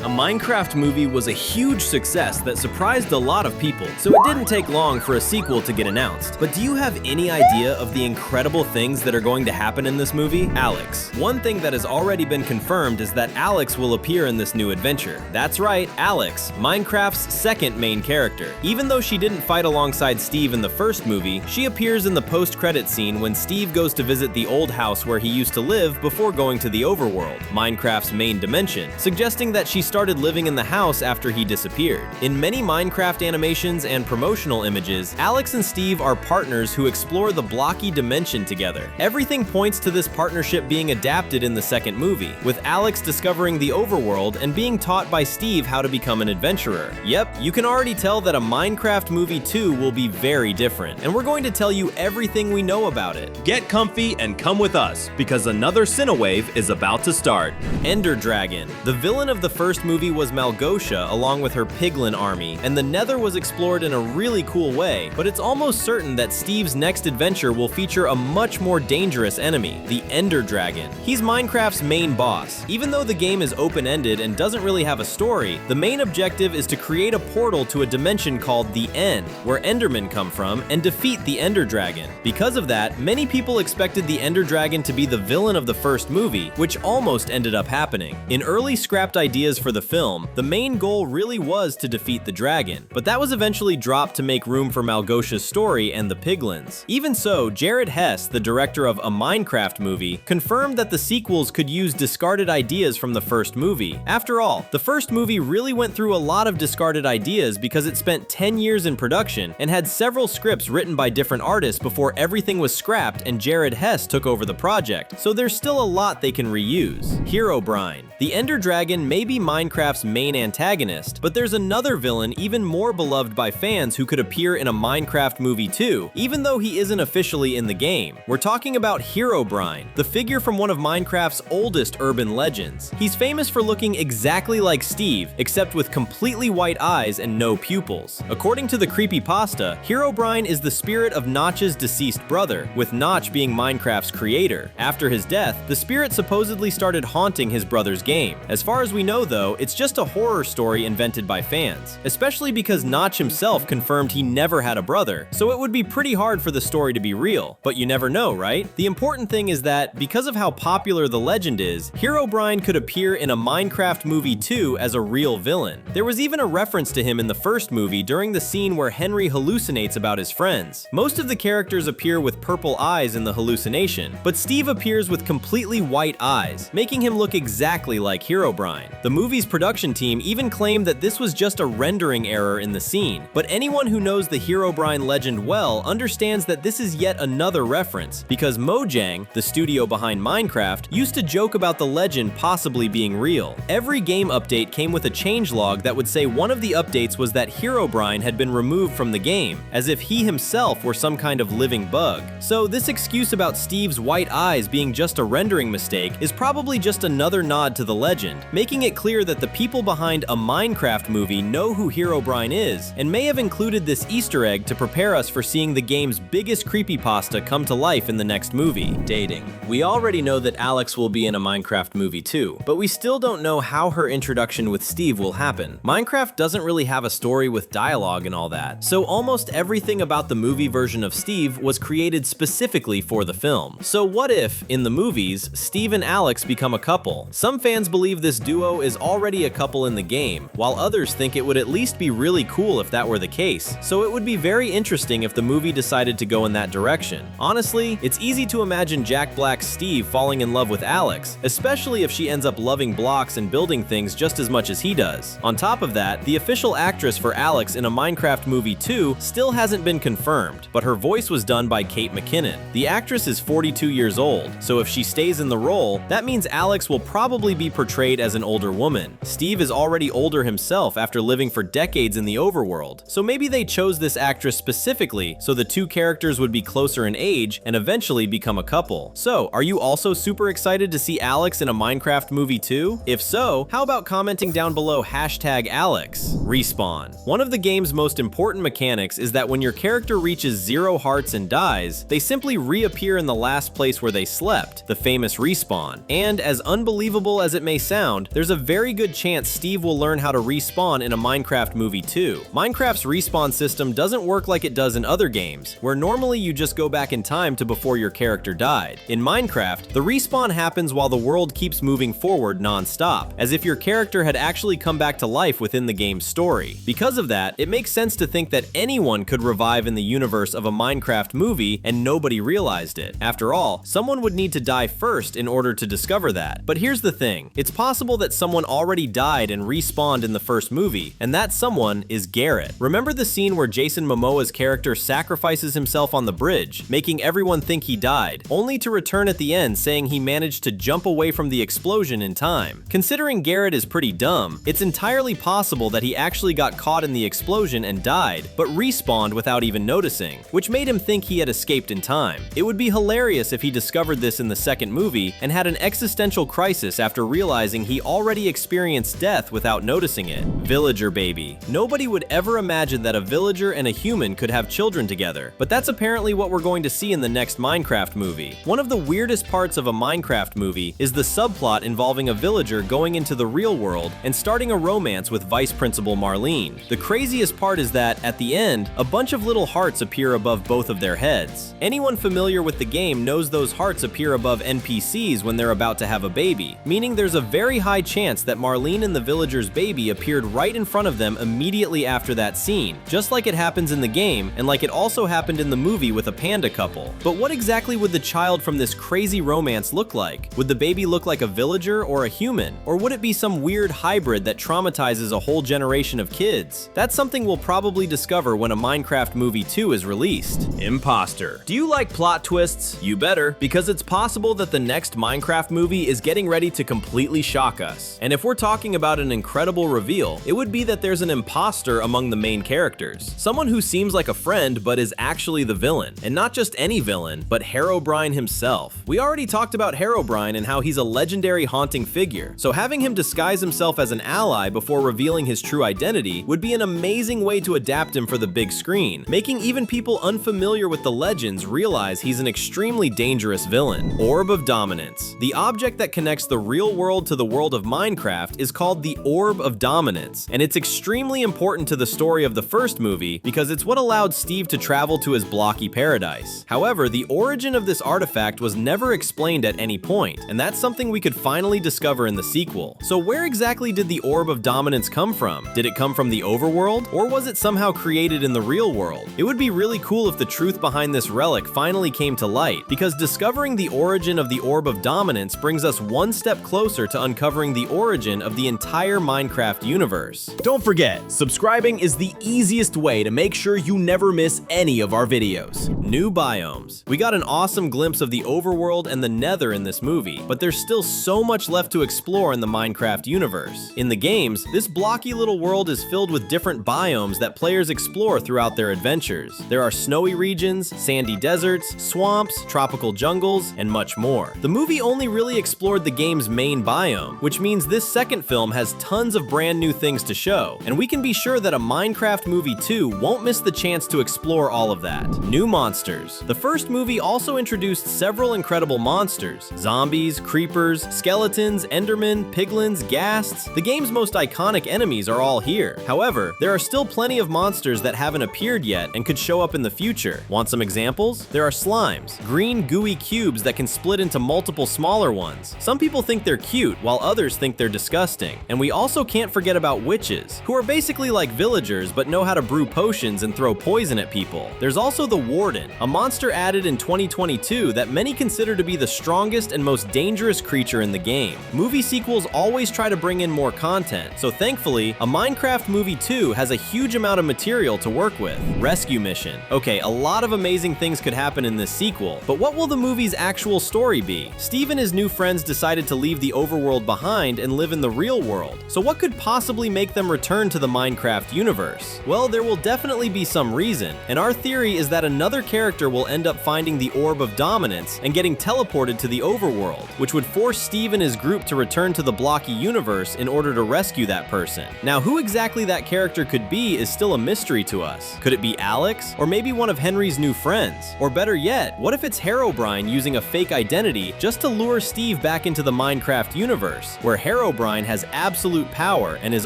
A Minecraft movie was a huge success that surprised a lot of people, so it didn't take long for a sequel to get announced. But do you have any idea of the incredible things that are going to happen in this movie? Alex. One thing that has already been confirmed is that Alex will appear in this new adventure. That's right, Alex, Minecraft's second main character. Even though she didn't fight alongside Steve in the first movie, she appears in the post-credit scene when Steve goes to visit the old house where he used to live before going to the overworld, Minecraft's main dimension, suggesting that she started living in the house after he disappeared. In many Minecraft animations and promotional images, Alex and Steve are partners who explore the blocky dimension together. Everything points to this partnership being adapted in the second movie, with Alex discovering the overworld and being taught by Steve how to become an adventurer. Yep, you can already tell that a Minecraft movie 2 will be very different, and we're going to tell you everything we know about it. Get comfy and come with us, because another Cinewave is about to start. Ender Dragon. The villain of the first movie was Malgosha along with her piglin army, and the Nether was explored in a really cool way, but it's almost certain that Steve's next adventure will feature a much more dangerous enemy, the Ender Dragon. He's Minecraft's main boss. Even though the game is open-ended and doesn't really have a story, the main objective is to create a portal to a dimension called the End, where Endermen come from, and defeat the Ender Dragon. Because of that, many people expected the Ender Dragon to be the villain of the first movie, which almost ended up happening. In early scrapped ideas for the film, the main goal really was to defeat the dragon, but that was eventually dropped to make room for Malgosha's story and the piglins. Even so, Jared Hess, the director of A Minecraft Movie, confirmed that the sequels could use discarded ideas from the first movie. After all, the first movie really went through a lot of discarded ideas because it spent 10 years in production and had several scripts written by different artists before everything was scrapped and Jared Hess took over the project, so there's still a lot they can reuse. Herobrine. The Ender Dragon may be Minecraft's main antagonist, but there's another villain even more beloved by fans who could appear in a Minecraft movie too, even though he isn't officially in the game. We're talking about Herobrine, the figure from one of Minecraft's oldest urban legends. He's famous for looking exactly like Steve, except with completely white eyes and no pupils. According to the creepypasta, Herobrine is the spirit of Notch's deceased brother, with Notch being Minecraft's creator. After his death, the spirit supposedly started haunting his brother's game. As far as we know though, it's just a horror story invented by fans, especially because Notch himself confirmed he never had a brother, so it would be pretty hard for the story to be real. But you never know, right? The important thing is that, because of how popular the legend is, Herobrine could appear in a Minecraft movie 2 as a real villain. There was even a reference to him in the first movie during the scene where Henry hallucinates about his friends. Most of the characters appear with purple eyes in the hallucination, but Steve appears with completely white eyes, making him look exactly like Herobrine. The movie's production team even claimed that this was just a rendering error in the scene, but anyone who knows the Herobrine legend well understands that this is yet another reference, because Mojang, the studio behind Minecraft, used to joke about the legend possibly being real. Every game update came with a changelog that would say one of the updates was that Herobrine had been removed from the game, as if he himself were some kind of living bug. So this excuse about Steve's white eyes being just a rendering mistake is probably just another nod to the legend, making it clear that the people behind a Minecraft movie know who Herobrine is, and may have included this Easter egg to prepare us for seeing the game's biggest creepypasta come to life in the next movie. Dating. We already know that Alex will be in a Minecraft movie too, but we still don't know how her introduction with Steve will happen. Minecraft doesn't really have a story with dialogue and all that, so almost everything about the movie version of Steve was created specifically for the film. So what if, in the movies, Steve and Alex become a couple? Some fans believe this duo is already a couple in the game, while others think it would at least be really cool if that were the case, so it would be very interesting if the movie decided to go in that direction. Honestly, it's easy to imagine Jack Black's Steve falling in love with Alex, especially if she ends up loving blocks and building things just as much as he does. On top of that, the official actress for Alex in a Minecraft movie 2 still hasn't been confirmed, but her voice was done by Kate McKinnon. The actress is 42 years old, so if she stays in the role, that means Alex will probably be portrayed as an older woman. Steve is already older himself after living for decades in the overworld, so maybe they chose this actress specifically so the two characters would be closer in age and eventually become a couple. So, are you also super excited to see Alex in a Minecraft movie too? If so, how about commenting down below #Alex? Respawn. One of the game's most important mechanics is that when your character reaches 0 hearts and dies, they simply reappear in the last place where they slept, the famous respawn. And as unbelievable as it may sound, there's a very good chance Steve will learn how to respawn in a Minecraft movie too. Minecraft's respawn system doesn't work like it does in other games, where normally you just go back in time to before your character died. In Minecraft, the respawn happens while the world keeps moving forward non-stop, as if your character had actually come back to life within the game's story. Because of that, it makes sense to think that anyone could revive in the universe of a Minecraft movie and nobody realized it. After all, someone would need to die first in order to discover that. But here's the thing, it's possible that someone already died and respawned in the first movie, and that someone is Garrett. Remember the scene where Jason Momoa's character sacrifices himself on the bridge, making everyone think he died, only to return at the end saying he managed to jump away from the explosion in time? Considering Garrett is pretty dumb, it's entirely possible that he actually got caught in the explosion and died, but respawned without even noticing, which made him think he had escaped in time. It would be hilarious if he discovered this in the second movie and had an existential crisis after realizing he already experienced death without noticing it. Villager baby. Nobody would ever imagine that a villager and a human could have children together, but that's apparently what we're going to see in the next Minecraft movie. One of the weirdest parts of a Minecraft movie is the subplot involving a villager going into the real world and starting a romance with Vice Principal Marlene. The craziest part is that, at the end, a bunch of little hearts appear above both of their heads. Anyone familiar with the game knows those hearts appear above NPCs when they're about to have a baby, meaning there's a very high chance that Marlene and the villager's baby appeared right in front of them immediately after that scene, just like it happens in the game and like it also happened in the movie with a panda couple. But what exactly would the child from this crazy romance look like? Would the baby look like a villager or a human? Or would it be some weird hybrid that traumatizes a whole generation of kids? That's something we'll probably discover when a Minecraft movie 2 is released. Imposter. Do you like plot twists? You better, because it's possible that the next Minecraft movie is getting ready to completely shock us. And if we're talking about an incredible reveal, it would be that there's an imposter among the main characters. Someone who seems like a friend but is actually the villain. And not just any villain, but Herobrine himself. We already talked about Herobrine and how he's a legendary haunting figure, so having him disguise himself as an ally before revealing his true identity would be an amazing way to adapt him for the big screen, making even people unfamiliar with the legends realize he's an extremely dangerous villain. Orb of Dominance. The object that connects the real world to the world of Minecraft is called the Orb of Dominance, and it's extremely important to the story of the first movie because it's what allowed Steve to travel to his blocky paradise. However, the origin of this artifact was never explained at any point, and that's something we could finally discover in the sequel. So where exactly did the Orb of Dominance come from? Did it come from the overworld, or was it somehow created in the real world? It would be really cool if the truth behind this relic finally came to light, because discovering the origin of the Orb of Dominance brings us one step closer to uncovering the origin of the entire Minecraft universe. Don't forget, subscribing is the easiest way to make sure you never miss any of our videos. New biomes. We got an awesome glimpse of the overworld and the nether in this movie, but there's still so much left to explore in the Minecraft universe. In the games, this blocky little world is filled with different biomes that players explore throughout their adventures. There are snowy regions, sandy deserts, swamps, tropical jungles, and much more. The movie only really explored the game's main biome, which means this second film has tons of brand new things to show, and we can be sure that a Minecraft movie 2 won't miss the chance to explore all of that. New monsters. The first movie also introduced several incredible monsters: zombies, creepers, skeletons, endermen, piglins, ghasts. The game's most iconic enemies are all here. However, there are still plenty of monsters that haven't appeared yet and could show up in the future. Want some examples? There are slimes, green gooey cubes that can split into multiple smaller ones. Some people think they're cute, while others think they're disgusting. And we also can't forget about witches, who are basically like villagers but know how to brew potions and throw poison at people. There's also the Warden, a monster added in 2022 that many consider to be the strongest and most dangerous creature in the game. Movie sequels always try to bring in more content, so thankfully, a Minecraft movie 2 has a huge amount of material to work with. Rescue mission. Okay, a lot of amazing things could happen in this sequel, but what will the movie's actual story be? Steve and his new friends decided to leave the overworld behind and live in the real world, so what could possibly make them return to the Minecraft universe? Well, there will definitely be some reason, and our theory is that another character will end up finding the Orb of Dominance and getting teleported to the overworld, which would force Steve and his group to return to the blocky universe in order to rescue that person. Now, who exactly that character could be is still a mystery to us. Could it be Alex? Or maybe one of Henry's new friends? Or better yet, what if it's Herobrine using a fake identity just to lure Steve back into the Minecraft universe, where Herobrine Herobrine has absolute power and is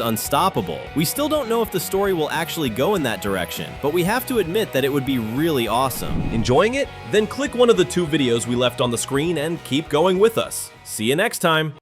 unstoppable. We still don't know if the story will actually go in that direction, but we have to admit that it would be really awesome. Enjoying it? Then click one of the 2 videos we left on the screen and keep going with us. See you next time!